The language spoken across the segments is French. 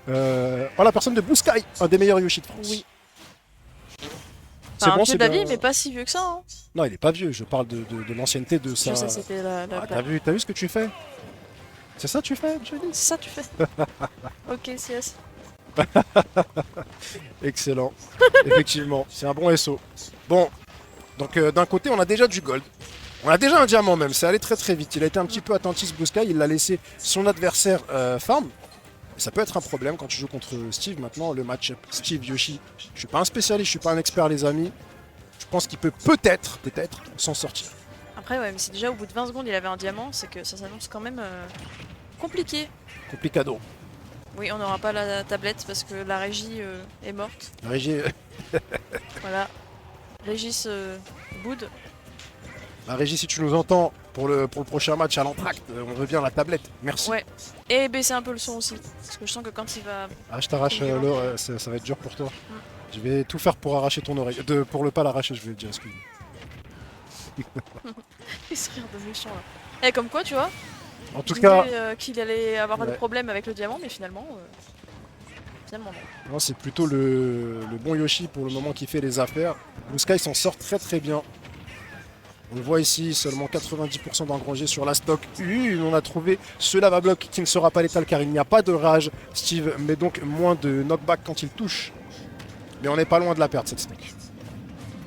Oh, la personne de Blue Sky, un des meilleurs Yoshi de France. Oui. C'est Enfin, bon, vieux c'est de la bien. vie, mais pas si vieux que ça. Hein. Non, il est pas vieux, je parle de l'ancienneté de Je sa... sais, c'était la Ah, blague. t'as vu ce que tu fais? C'est ça que tu fais, Johnny? C'est ça, tu fais. Ok, CS. Excellent. Effectivement, c'est un bon SO. Bon, donc d'un côté, on a déjà du gold. On a déjà un diamant même, c'est allé très très vite. Il a été un petit peu attentiste Blue Sky, il l'a laissé son adversaire farm. Et ça peut être un problème quand tu joues contre Steve. Maintenant, le match Steve-Yoshi, je suis pas un spécialiste, je suis pas un expert les amis. Je pense qu'il peut peut-être s'en sortir. Après, ouais, mais si déjà au bout de 20 secondes il avait un diamant, c'est que ça s'annonce quand même compliqué. Complicado. Oui, on n'aura pas la tablette parce que la régie est morte. La régie, Voilà. Régis Boud. la régie, si tu nous entends pour le prochain match à l'entracte, on veut bien la tablette. Merci. Ouais. Et baisser un peu le son aussi. Parce que je sens que quand il va. Ah, je t'arrache Violent. l'oreille, ça va être dur pour toi. Je vais tout faire pour arracher ton oreille. Pour le pas l'arracher, je vais le dire, excuse-moi. Il se rire de méchant là. Et comme quoi, tu vois, En tout je cas, disais, qu'il allait avoir des ouais. problèmes avec le diamant, mais finalement. Finalement non. non, c'est plutôt le bon Yoshi pour le moment qui fait les affaires. Blue Sky s'en sort très très bien. On le voit ici, seulement 90% d'engrangés sur la stock. On a trouvé ce lava block qui ne sera pas létal car il n'y a pas de rage. Steve met donc moins de knockback quand il touche. Mais on n'est pas loin de la perte cette stock.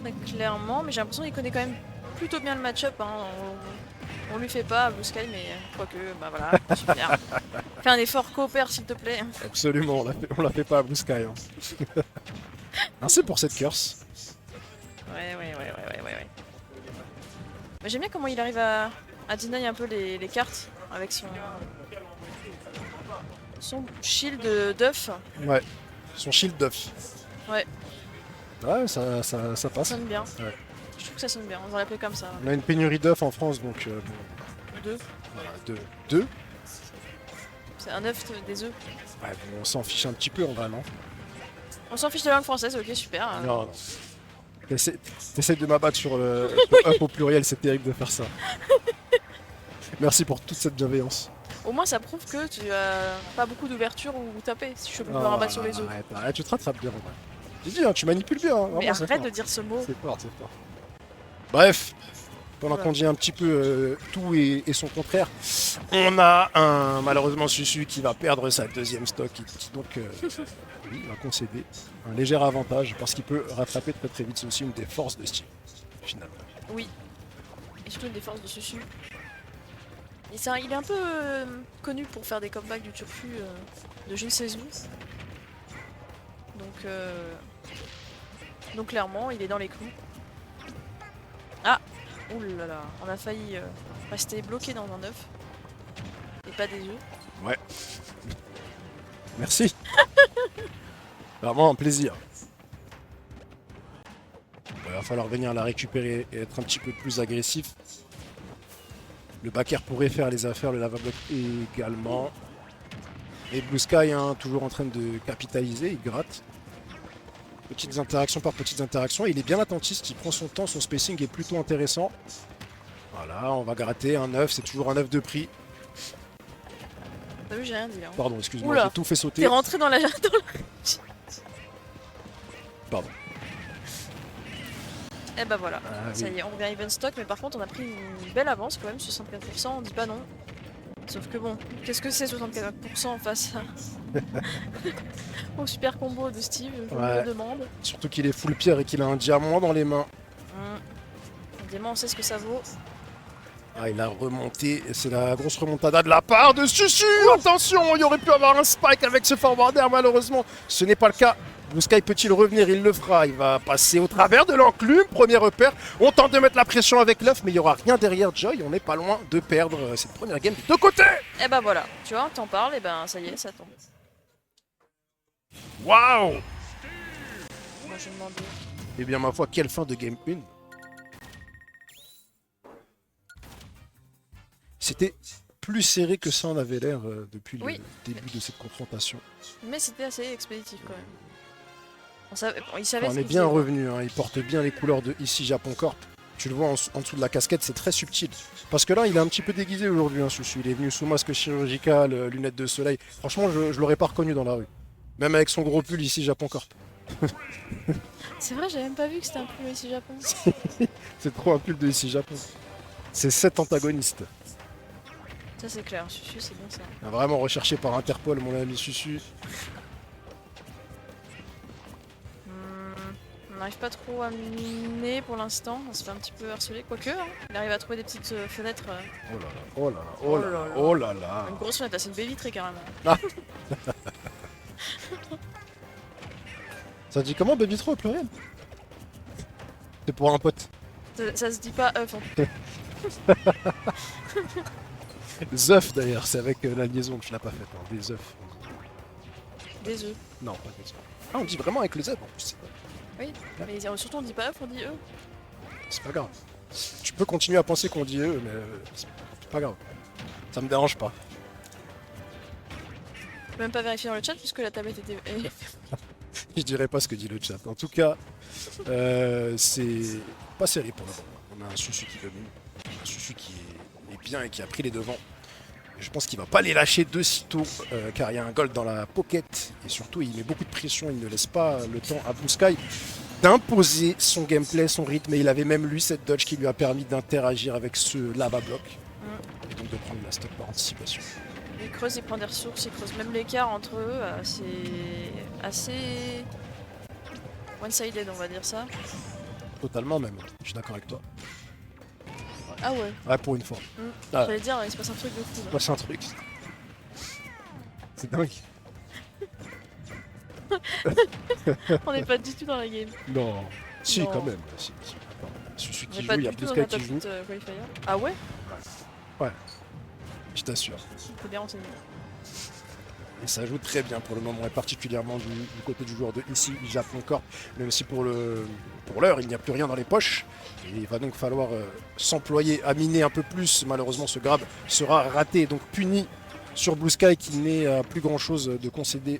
Très clairement, mais j'ai l'impression qu'il connaît quand même plutôt bien le match-up. Hein. On lui fait pas à Blue Sky, mais quoique, bah voilà, super. Fais un effort, coopère s'il te plaît. Absolument, on la fait pas à Blue Sky. Hein. Merci pour cette curse. Ouais. Mais j'aime bien comment il arrive à deny un peu les cartes avec son shield d'œuf. Ouais, son shield d'œuf. Ouais. Ouais, ça Ça passe. sonne bien. Ouais. Je trouve que ça sonne bien, on va l'appeler comme ça. On a une pénurie d'œufs en France, donc Deux. voilà, deux. C'est un œuf des œufs. Ouais, bon, on s'en fiche un petit peu en vrai, non? On s'en fiche de la langue française, ok, super. Non. T'essayes de m'abattre sur le up au pluriel, c'est terrible de faire ça. Merci pour toute cette bienveillance. Au moins, ça prouve que tu as pas beaucoup d'ouverture où taper si je peux me rabattre sur les œufs. Arrête, tu te rattrapes bien en vrai. J'ai dit, hein, tu manipules bien. Hein, Mais vraiment, c'est arrête fort. de dire ce mot. C'est fort, c'est fort. Bref, pendant Voilà. qu'on dit un petit peu tout et son contraire, on a malheureusement Susu qui va perdre sa deuxième stock, qui donc oui, va concéder un léger avantage parce qu'il peut rattraper très très vite. C'est aussi une des forces de Steve, finalement. Oui. Et surtout une des forces de Susu. Et il est un peu connu pour faire des comebacks du turfu de je ne sais où. Donc clairement, il est dans les clous. Ah! Ouh là là, on a failli rester bloqué dans un œuf. Et pas des œufs. Ouais. Merci. Vraiment un plaisir. Il va falloir venir la récupérer et être un petit peu plus agressif. Le backer pourrait faire les affaires, le lava block également. Et Blue Sky, hein, toujours en train de capitaliser, il gratte. Petites interactions par petites interactions. Il est bien attentiste, il prend son temps, son spacing est plutôt intéressant. Voilà, on va gratter un œuf, c'est toujours un œuf de prix. T'as vu, j'ai rien dit là. Pardon, excuse-moi, Oula. j'ai tout fait sauter. T'es rentré dans la. Pardon. Et bah voilà, Ah, ça oui. y est, on revient even stock, mais par contre on a pris une belle avance quand même, 64%, on dit pas non. Sauf que bon, qu'est-ce que c'est 64% face au super combo de Steve, je Ouais. me le demande. Surtout qu'il est full pierre et qu'il a un diamant dans les mains. Le diamant, on sait ce que ça vaut. Ah, il a remonté, et c'est la grosse remontada de la part de Susu. Attention, il aurait pu avoir un spike avec ce forwarder, malheureusement, ce n'est pas le cas. Blue Sky peut-il revenir? Il le fera, il va passer au travers de l'enclume, premier repère. On tente de mettre la pression avec l'œuf, mais il n'y aura rien derrière Joy, on n'est pas loin de perdre cette première game des deux côtés. Et bah voilà, tu vois, t'en parles, et ben ça y est, ça tombe. Waouh! Moi je me demandais. Eh bien, ma foi, quelle fin de game 1. C'était plus serré que ça en avait l'air depuis Oui. le début de cette confrontation. Mais c'était assez expéditif quand même. Il savait On ce est qu'il bien faisait. revenu, hein. Il porte bien les couleurs de ici Japon Corp. Tu le vois en dessous de la casquette, c'est très subtil. Parce que là, il est un petit peu déguisé aujourd'hui, hein, Susu. Il est venu sous masque chirurgical, lunettes de soleil. Franchement, je l'aurais pas reconnu dans la rue. Même avec son gros pull ici Japon Corp. C'est vrai, j'avais même pas vu que c'était un peu ici Japon. C'est trop un pull de ici Japon. C'est 7 antagonistes. Ça c'est clair, Susu c'est bien ça. Vraiment recherché par Interpol, mon ami Susu. On n'arrive pas trop à miner pour l'instant, on se fait un petit peu harceler, quoique, hein, il arrive à trouver des petites fenêtres. Oh là là, oh là là, oh là là, oh là là. Une grosse fenêtre, c'est une baie vitrée carrément. Ah. Ça dit comment Baby Trop au pluriel? C'est pour un pote. Ça se dit pas œuf en tout cas. Zeuf d'ailleurs, c'est avec la liaison que je l'ai pas faite, hein. Des œufs. Des œufs. Non, pas des œufs. Ah, on dit vraiment avec le Z en plus. Oui, mais surtout on dit pas œuf, on dit eux. C'est pas grave. Tu peux continuer à penser qu'on dit eux, mais c'est pas grave. Ça me dérange pas. Je peux même pas vérifier dans le chat puisque la tablette était. Je dirais pas ce que dit le chat. En tout cas, c'est pas serré pour le moment. On a un Susu qui domine. Un Susu qui est bien et qui a pris les devants. Je pense qu'il va pas les lâcher de sitôt car il y a un gold dans la pocket et surtout il met beaucoup de pression, il ne laisse pas le temps à Blue Sky d'imposer son gameplay, son rythme et il avait même lu cette dodge qui lui a permis d'interagir avec ce lava block et donc de prendre la stock par anticipation. Il creuse, il prend des ressources, il creuse même l'écart entre eux, c'est assez one-sided on va dire ça. Totalement même, je suis d'accord avec toi. Ah ouais. Ouais, pour une fois. Ah. J'allais dire, il se passe un truc de fou là. C'est un truc. C'est dingue. On n'est pas du tout dans la game. Non. Si, Non. quand même. Si. Susu On qui n'est joue, pas il y a du Blue tout dans Sky la qui joue. qualifier. Ah ouais. Je t'assure. T'es bien renseigné. Et ça joue très bien pour le moment, et particulièrement du côté du joueur de ici, Japon Corp, même si pour l'heure, il n'y a plus rien dans les poches. Et il va donc falloir s'employer à miner un peu plus. Malheureusement, ce grab sera raté, donc puni sur Blue Sky qui n'est plus grand chose de concéder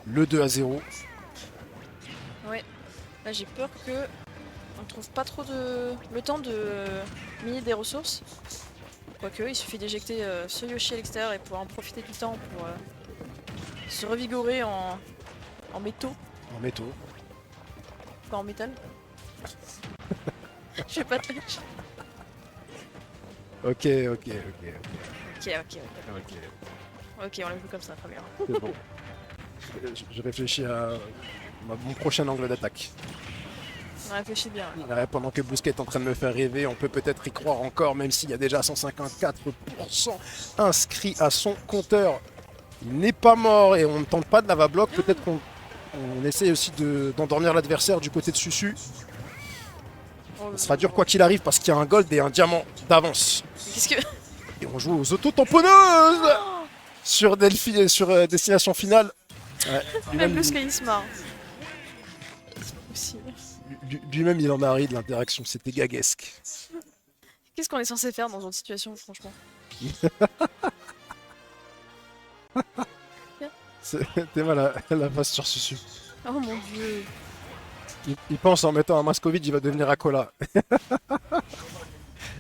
le 2-0. Ouais. Là j'ai peur que on trouve pas trop le temps de miner des ressources. Quoique, il suffit d'éjecter ce Yoshi à l'extérieur et pouvoir en profiter du temps pour se revigorer en métaux, En métaux. pas en métal. Je sais pas. Ok. Ok, on l'a vu comme ça, très bien. C'est bon. Je réfléchis à mon prochain angle d'attaque. On réfléchit bien. Ouais, pendant que Blue Sky est en train de me faire rêver, on peut peut-être y croire encore, même s'il y a déjà 154% inscrits à son compteur. Il n'est pas mort et on ne tente pas de lava block. Peut-être qu'on essaie aussi d'endormir l'adversaire du côté de Susu. Ça sera dur quoi qu'il arrive parce qu'il y a un gold et un diamant d'avance. Qu'est-ce que. Et on joue aux auto-tamponneuses sur Destination Finale. Ouais, Même le Sky il se marre. Aussi. Lui-même, il en a ri de l'interaction. C'était gaguesque. Qu'est-ce qu'on est censé faire dans une situation, franchement? T'es mal la face sur Susu. Oh mon dieu. Il pense en mettant un masque Covid, il va devenir Akola.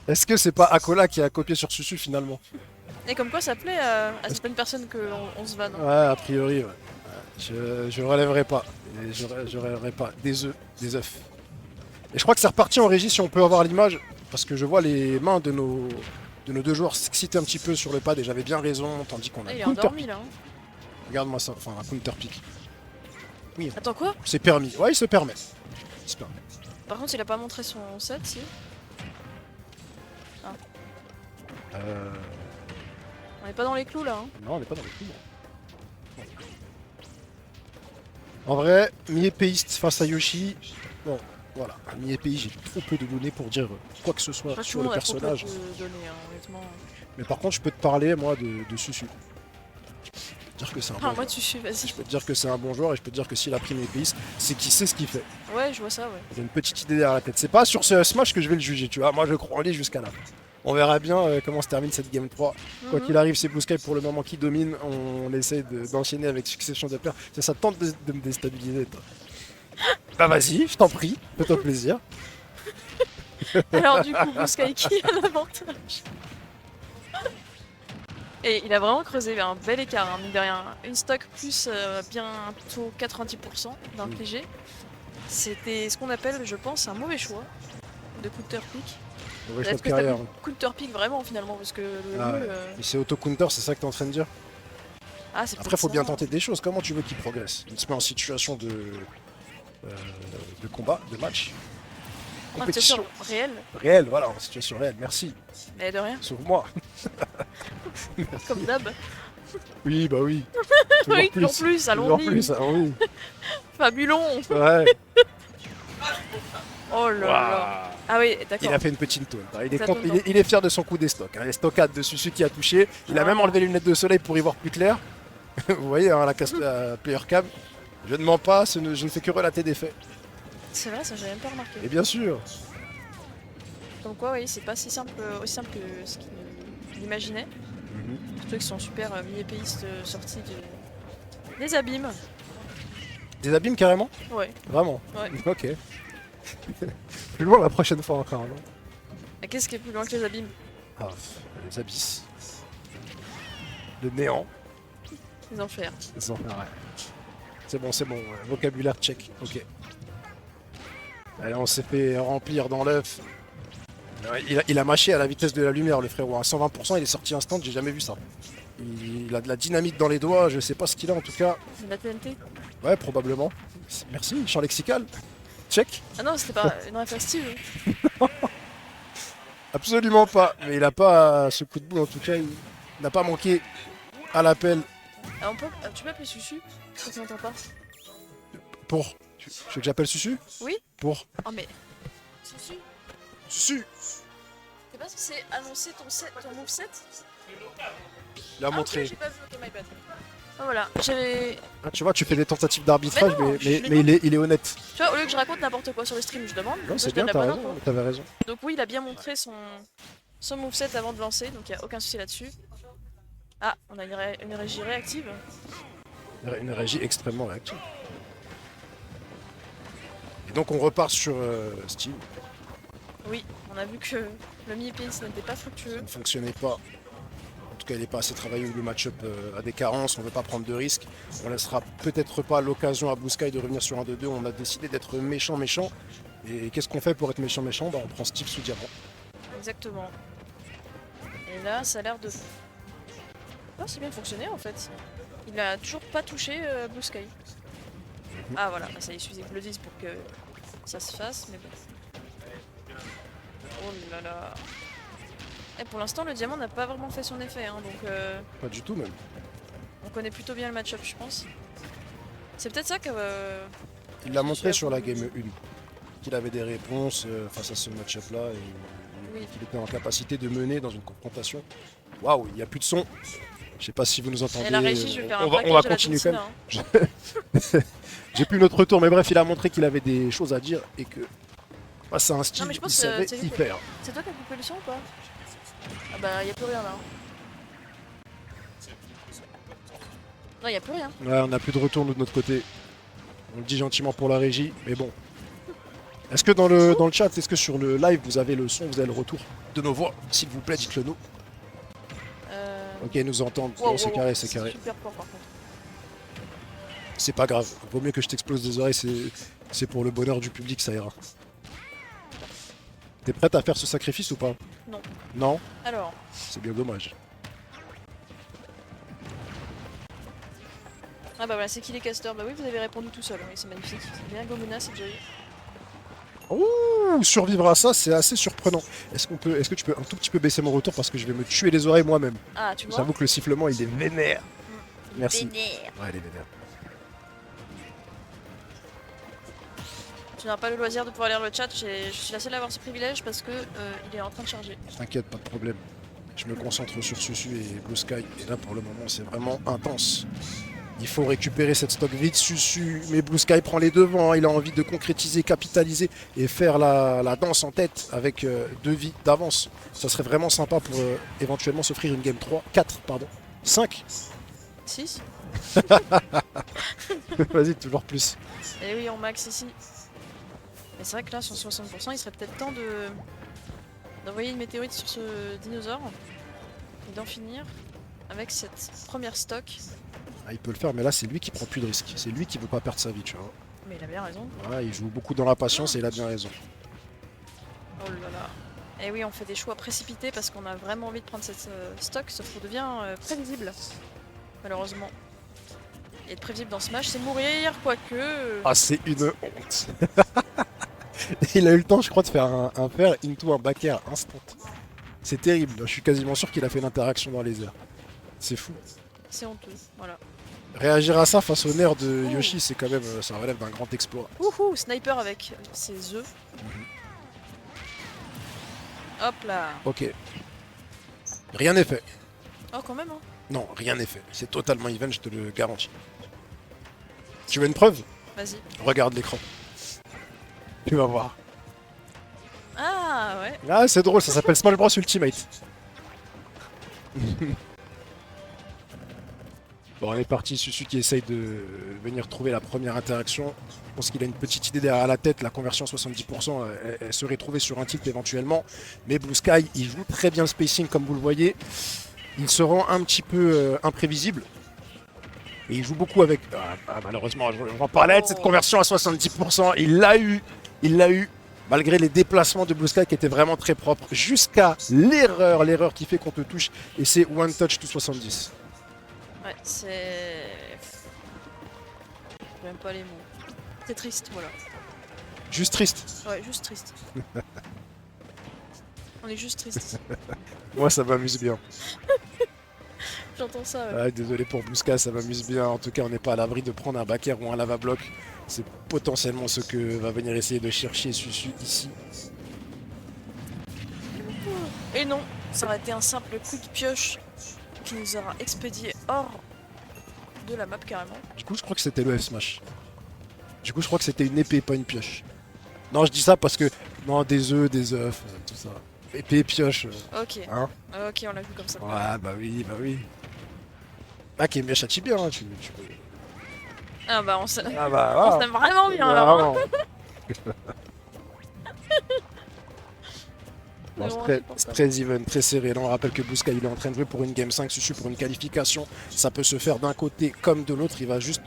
Est-ce que c'est pas Akola qui a copié sur Susu finalement? Et comme quoi ça plaît à certaines personnes qu'on se vanne. Ouais, a priori, ouais. Je relèverai pas. Et je relèverai pas. Des œufs. Et je crois que c'est reparti en régie si on peut avoir l'image. Parce que je vois les mains de nos deux joueurs s'exciter un petit peu sur le pad et j'avais bien raison, tandis qu'on a Ah, il est un counter endormi pick. là. Hein. Regarde-moi ça, enfin un counter pick. Oui, Attends quoi? c'est permis. Ouais, il se permet. Il se permet. Par contre il a pas montré son set si. On est pas dans les clous là. Hein. Non, on n'est pas dans les coups. En vrai, mi-épéiste face à Yoshi. Bon, voilà. Mi-épéiste, j'ai trop peu de données pour dire quoi que ce soit Pas tout sur le le monde a trop peu personnage. de données, hein, honnêtement. Mais par contre, je peux te parler, moi, de Susu. Je peux te dire que c'est un bon Moi joueur. tu suis, vas-y. Je peux te dire que c'est un bon joueur et je peux te dire que s'il a pris mi-épéiste, c'est qu'il sait ce qu'il fait. Ouais, je vois ça, ouais. Il a une petite idée derrière la tête. C'est pas sur ce Smash que je vais le juger, tu vois. Moi, je crois en lui jusqu'à là. On verra bien comment se termine cette Game 3. Quoi qu'il arrive, c'est Blue Sky pour le moment qui domine. On essaie d'enchaîner avec succession de paires. Ça tente de me déstabiliser, toi. Bah vas-y, je t'en prie, fais-toi plaisir. Alors du coup, Blue Sky qui a l'avantage? Et il a vraiment creusé un bel écart, hein, mine de rien. Une stock plus bientôt 90% d'un léger. C'était ce qu'on appelle, je pense, un mauvais choix de counter-pick. Mauvais choix de Est-ce que t'as carrière. pu counter-pick vraiment finalement? Parce que le Ah nul, ouais. Mais c'est auto-counter, c'est ça que t'es en train de dire? Ah, c'est Après, peut-être faut bien ça. tenter des choses. Comment tu veux qu'il progresse? Il se met en situation euh, de combat, de match. Ah, c'est sûr, Compétition réel, réelle, voilà, en situation réelle. Merci. mais de rien, Sauve-moi. comme d'hab. Oui, bah oui. Toujours Oui, toujours plus. plus, Toujours allons-y. plus, ah oui. Fabulon. Ouais. Oh là là. Waouh. Ah oui, Il d'accord. a fait une petite taunt. Il est, Ça content- tombe il est fier de son coup des stocks. Les stockades de Susu qui a touché. Il a Ah. même enlevé les lunettes de soleil pour y voir plus clair. Vous voyez, hein, la player cam. Je ne mens pas, je ne fais que relater des faits. C'est vrai, ça j'ai même pas remarqué. Et bien sûr. Comme quoi, oui, c'est pas si simple, aussi simple que ce qu'il imaginait. Surtout qu'ils sont super mi-épéistes sortis des abîmes. Des abîmes carrément? Ouais. Vraiment? Ouais. Ok. Plus loin la prochaine fois encore, non? Et qu'est-ce qui est plus loin que les abîmes? Ah, les abysses. Le néant. Les enfers. Les enfers, ouais. C'est bon, vocabulaire check, ok. Allez, on s'est fait remplir dans l'œuf. Il a mâché à la vitesse de la lumière, le frérot. À 120%, il est sorti instant, j'ai jamais vu ça. Il a de la dynamite dans les doigts, je sais pas ce qu'il a en tout cas. C'est de la TNT? Ouais, probablement. Merci, champ lexical. Check. Ah non, c'était pas une réflexive. Absolument pas. Mais il a pas ce coup de boule en tout cas. Il n'a pas manqué à l'appel Ah, tu peux appeler Susu? Ça tu m'entends pas? pour. Tu veux que j'appelle Susu? Oui? Pour. Oh mais... Susu, Susu. t'es pas censé annoncer ton moveset? Il a Ah montré. ok, j'ai pas vu, ok, my bad. Ah voilà, j'avais... Ah, tu vois, tu fais des tentatives d'arbitrage, Mais non, mais, je mais, les mais il est honnête. Tu vois, au lieu que je raconte n'importe quoi sur le stream, je demande. Non, Moi, c'est je donne bien, la t'as bonne raison. info. T'avais raison. Donc oui, il a bien montré son moveset avant de lancer, donc il n'y a aucun souci là-dessus. Ah, on a une régie réactive. Une régie extrêmement réactive. Et donc on repart sur Steve. Oui, on a vu que le mi-épéiste n'était pas fructueux. Ça ne fonctionnait pas. En tout cas, il n'est pas assez travaillé, le match-up a des carences, on ne veut pas prendre de risques. On laissera peut-être pas l'occasion à Blue Sky de revenir sur un 2-2. On a décidé d'être méchant. Et qu'est-ce qu'on fait pour être méchant? Bah, on prend Steve sous diamant. Exactement. Et là, ça a l'air de... Ah, c'est bien fonctionné en fait. Il a toujours pas touché Blue Sky. Ah voilà, bah, ça il suffisait que je le dise pour que ça se fasse, mais bon. Oh là là. Et pour l'instant, le diamant n'a pas vraiment fait son effet, hein, donc Pas du tout même. on connaît plutôt bien le match-up, je pense. C'est peut-être ça que... Il l'a montré sur la game 1. Qu'il avait des réponses face à ce match-up-là et Oui. qu'il était en capacité de mener dans une confrontation. Waouh, il n'y a plus de son. Je sais pas si vous nous entendez. Et la régie, je vais faire un on va braquage de la continuer quand même. John Cena, hein. J'ai plus notre retour, mais bref, il a montré qu'il avait des choses à dire et que face à un style, Non, mais je il pense que savait c'est y lui qui- faire. C'est toi qui as coupé le son ou pas? Ah bah, y a plus rien là. Non, y a plus rien. Ouais, on n'a plus de retour nous, de notre côté. On le dit gentiment pour la régie, mais bon. Est-ce que dans le chat, est-ce que sur le live, vous avez le son, vous avez le retour de nos voix? S'il vous plaît, dites-le nous. Ok, ils nous entendent. Wow, Bon, c'est wow, carré, wow. c'est carré. Super fort par contre. C'est pas grave. Vaut mieux que je t'explose des oreilles, c'est pour le bonheur du public, ça ira. T'es prête à faire ce sacrifice ou pas? Non. Non? Alors, C'est bien dommage. ah bah voilà, c'est qui les casteurs? Bah oui, vous avez répondu tout seul, oui, c'est magnifique. C'est bien Gomuna, c'est joli. Ouh, survivre à ça, c'est assez surprenant. Est-ce que tu peux un tout petit peu baisser mon retour parce que je vais me tuer les oreilles moi-même. Ah, tu vois? J'avoue que le sifflement, il est vénère. Merci. Vénère. Ouais, il est vénère. Tu n'auras pas le loisir de pouvoir lire le chat, je suis la seule à avoir ce privilège parce que il est en train de charger. T'inquiète, pas de problème. Je me concentre sur Susu et Blue Sky. Et là, pour le moment, c'est vraiment intense. Il faut récupérer cette stock vite, Susu. Mais Blue Sky prend les devants. Il a envie de concrétiser, capitaliser et faire la danse en tête avec 2 vies d'avance. Ça serait vraiment sympa pour éventuellement s'offrir une game 3, 4, pardon. 5. 6. Vas-y, toujours plus. Et oui, on max ici. Mais c'est vrai que là, sur 60%, il serait peut-être temps d'envoyer une météorite sur ce dinosaure et d'en finir avec cette première stock. Ah, il peut le faire, mais là c'est lui qui prend plus de risques. C'est lui qui veut pas perdre sa vie, tu vois. Mais il a bien raison. Voilà, il joue beaucoup dans la patience et il a bien raison. Oh là là. Et oui, on fait des choix précipités parce qu'on a vraiment envie de prendre cette stock, sauf qu'on devient prévisible, malheureusement. Et être prévisible dans ce match, c'est mourir, quoique... Ah, c'est une honte. Il a eu le temps, je crois, de faire un fer into un back air instant. C'est terrible, je suis quasiment sûr qu'il a fait l'interaction dans les airs. C'est fou. C'est honteux, voilà. Réagir à ça face au nerf de Yoshi, c'est quand même, ça relève d'un grand exploit. Wouhou, sniper avec ses œufs. Hop là. Ok. Rien n'est fait. Oh, quand même, hein. Non, rien n'est fait. C'est totalement even, je te le garantis. Tu veux une preuve? Vas-y. Regarde l'écran. Tu vas voir. Ah, ouais. Ah, c'est drôle, ça s'appelle Smash Bros Ultimate. Bon, on est parti. Susu qui essaye de venir trouver la première interaction. Je pense qu'il a une petite idée derrière la tête. La conversion 70%, elle serait trouvée sur un tilt éventuellement. Mais Blue Sky, il joue très bien le spacing, comme vous le voyez. Il se rend un petit peu imprévisible. Et il joue beaucoup avec... malheureusement, on va parler de cette conversion à 70%. Il l'a eu. Il l'a eu. Malgré les déplacements de Blue Sky qui étaient vraiment très propres. Jusqu'à l'erreur qui fait qu'on te touche. Et c'est one touch to 70. Ouais, c'est... J'ai même pas les mots. C'est triste, voilà. Juste triste. Ouais, juste triste. On est juste triste. Moi, ça m'amuse bien. J'entends ça, ouais. Ah, désolé pour Blue Sky, ça m'amuse bien. En tout cas, on n'est pas à l'abri de prendre un back air ou un lava block. C'est potentiellement ce que va venir essayer de chercher Susu ici. Et non, ça aurait été un simple coup de pioche qui nous aura expédié hors de la map carrément. Du coup, je crois que c'était le F-Smash. Du coup, je crois que c'était une épée, pas une pioche. Non, je dis ça parce que... Non, des œufs, tout ça. Épée, pioche. Ok. Hein? Ok, on l'a vu comme ça. Ouais, bah oui, bah oui. Ah, qui est bien châtie bien, hein, tu peux... Ah bah on s'aime Ah bah, vraiment bien alors. Bon, c'est très even, très serré. Là, on rappelle que Blue Sky il est en train de jouer pour une Game 5, Susu pour une qualification. Ça peut se faire d'un côté comme de l'autre. Il va juste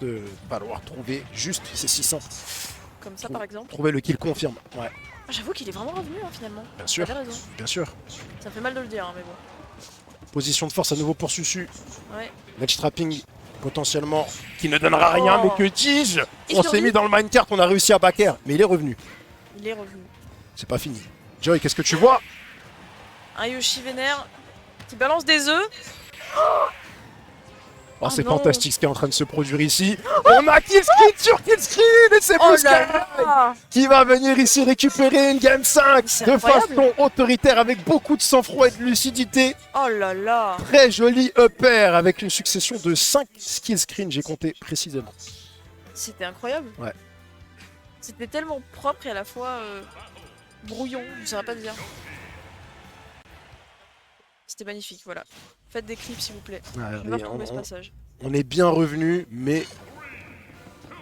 falloir trouver juste ses 600. Comme ça par exemple. Trouver le kill confirme. Ouais. J'avoue qu'il est vraiment revenu hein, finalement. Bien sûr. T'avais raison. Bien sûr. Ça fait mal de le dire, hein, mais bon. Position de force à nouveau pour Susu. Ouais. Ledge trapping potentiellement qui ne donnera rien, mais que dis-je? On s'est mis dans le minecart, on a réussi à back air, mais il est revenu. Il est revenu. C'est pas fini. Joy, qu'est-ce que tu vois? Un Yoshi vénère qui balance des œufs. Oh, c'est non. fantastique ce qui est en train de se produire ici. On a Killscreen sur Killscreen et c'est Blue Sky qui va venir ici récupérer une Game 5 de incroyable. façon autoritaire avec beaucoup de sang-froid et de lucidité. Oh là là. Très joli upper avec une succession de 5 skill screens, j'ai compté précisément. C'était incroyable. Ouais. C'était tellement propre et à la fois brouillon, je saurais pas te dire. C'était magnifique, voilà. Faites des clips s'il vous plaît. Je vais retrouver ce passage. On est bien revenu, mais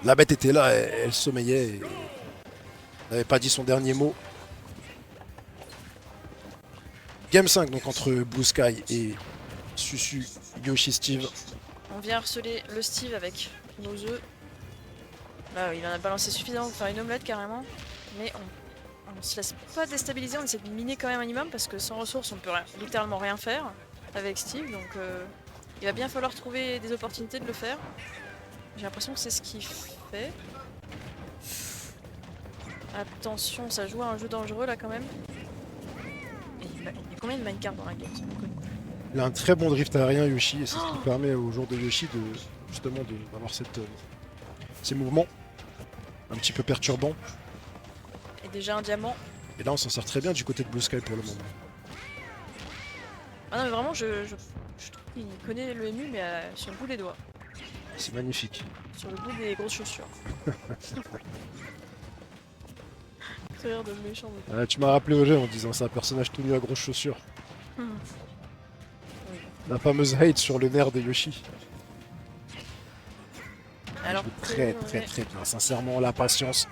la bête était là, elle sommeillait. Et... elle n'avait pas dit son dernier mot. Game 5 donc entre Blue Sky et Susu, Yoshi, Steve. On vient harceler le Steve avec nos œufs. Là, il en a balancé suffisamment pour faire une omelette carrément. Mais on se laisse pas déstabiliser, on essaie de miner quand même un minimum parce que sans ressources on peut littéralement rien faire avec Steve. Donc il va bien falloir trouver des opportunités de le faire. J'ai l'impression que c'est ce qu'il fait. Attention, ça joue à un jeu dangereux là quand même. Et il y a combien de minecart dans la game? Il a un très bon drift aérien Yoshi et c'est ce qui permet au joueur de Yoshi de justement d'avoir ces mouvements un petit peu perturbants. Et déjà un diamant. Et là on s'en sort très bien du côté de Blue Sky pour le moment. Ah non mais vraiment je trouve qu'il connaît le MU mais sur le bout des doigts. C'est magnifique. Sur le bout des grosses chaussures. C'est rire de méchant. Tu m'as rappelé au jeu en disant c'est un personnage tout nu à grosses chaussures. Oui. La fameuse hate sur le nerf de Yoshi. Alors, très bien, sincèrement la patience.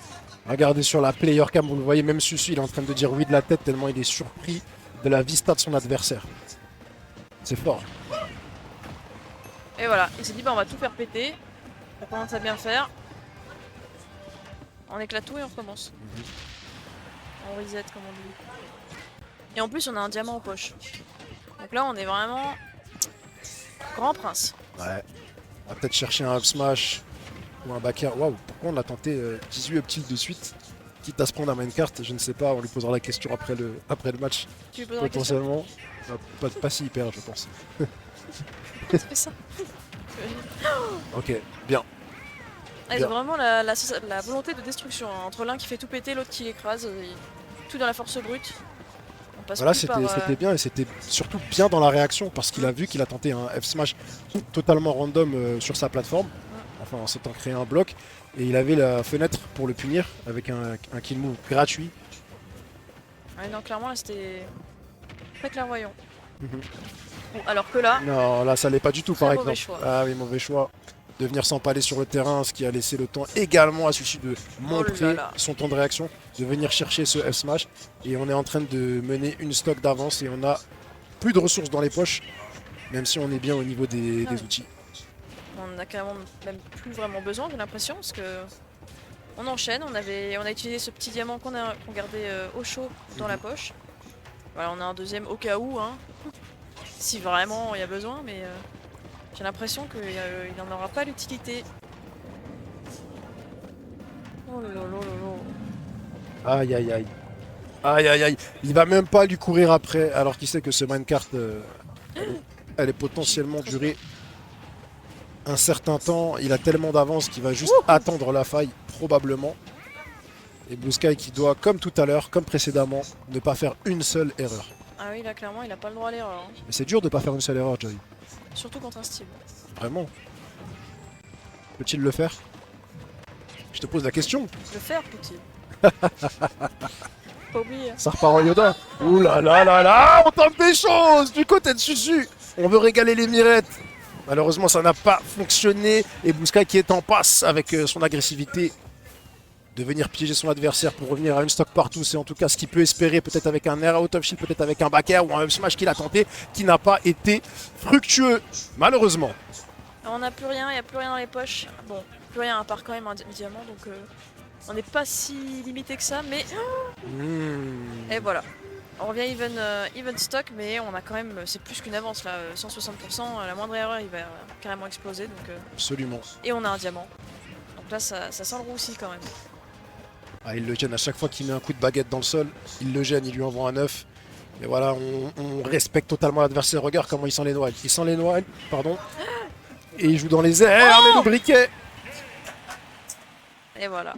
Regardez sur la player cam, vous le voyez, même Susu il est en train de dire oui de la tête tellement il est surpris de la vista de son adversaire. C'est fort. Et voilà, il s'est dit bah on va tout faire péter. On commence à bien faire. On éclate tout et on recommence. On reset comme on dit. Et en plus on a un diamant en poche. Donc là on est vraiment grand prince. Ouais. On va peut-être chercher un up smash ou un back air. Waouh, pourquoi on a tenté 18 up tilt de suite? Quitte à se prendre un main carte, je ne sais pas, on lui posera la question après le match. Tu lui poseras la question. Potentiellement. Pas si hyper, je pense. Tu fais ça. Ok, bien. Ah, ils ont vraiment la volonté de destruction, hein. Entre l'un qui fait tout péter, l'autre qui l'écrase, tout dans la force brute. On passe Voilà, plus par, c'était bien et c'était surtout bien dans la réaction parce qu'il a vu qu'il a tenté un F smash totalement random sur sa plateforme, enfin en s'étant créé un bloc, et il avait la fenêtre pour le punir avec un kill move gratuit. Ouais, non, clairement là c'était très clairvoyant. Mhm. Alors que là, Non, là ça l'est pas du tout Très par mauvais exemple. choix. Ah oui, mauvais choix. De venir s'empaler sur le terrain, ce qui a laissé le temps également à celui de montrer là. son temps de réaction, de venir chercher ce F smash. Et on est en train de mener une stock d'avance et on a plus de ressources dans les poches, même si on est bien au niveau des outils. on a carrément même plus vraiment besoin, j'ai l'impression, parce que on enchaîne, on a utilisé ce petit diamant qu'on gardait au chaud dans la poche. Voilà, on a un deuxième au cas où, hein, si vraiment il y a besoin, mais j'ai l'impression qu'il n'en aura pas l'utilité. Oh là là là là là. Aïe aïe aïe. Aïe aïe aïe. Il va même pas lui courir après alors qu'il sait que ce minecart elle est potentiellement durer un certain temps. Il a tellement d'avance qu'il va juste attendre la faille probablement. Et Blue Sky qui doit, comme tout à l'heure, comme précédemment, ne pas faire une seule erreur. Ah oui, là clairement il a pas le droit à l'erreur, hein. Mais c'est dur de pas faire une seule erreur, Joey. Surtout contre un Steve. Vraiment. Peut-il le faire? Je te pose la question. Le faire, peut-il. Pas oublier. Ça repart en Yoda. Ouh là là là là, on tente des choses du côté de Susu. On veut régaler les mirettes. Malheureusement, ça n'a pas fonctionné. Et Blue Sky qui est en passe avec son agressivité de venir piéger son adversaire pour revenir à une stock partout. C'est en tout cas ce qu'il peut espérer, peut-être avec un air out of shield, peut-être avec un back air ou un up smash qu'il a tenté, qui n'a pas été fructueux, malheureusement. Alors, on n'a plus rien, il n'y a plus rien dans les poches. Bon, plus rien à part quand même un diamant, donc on n'est pas si limité que ça, mais... Et voilà. On revient even stock, mais on a quand même, c'est plus qu'une avance là, 160%, la moindre erreur il va carrément exploser, donc... Absolument. Et on a un diamant. Donc là ça sent le roussi quand même. Ah, il le gêne à chaque fois qu'il met un coup de baguette dans le sol. Il le gêne, il lui envoie un œuf. Et voilà, on respecte totalement l'adversaire. Regarde comment il sent les noix. Il sent les noix, pardon. Et il joue dans les airs, mais le briquet. Et voilà.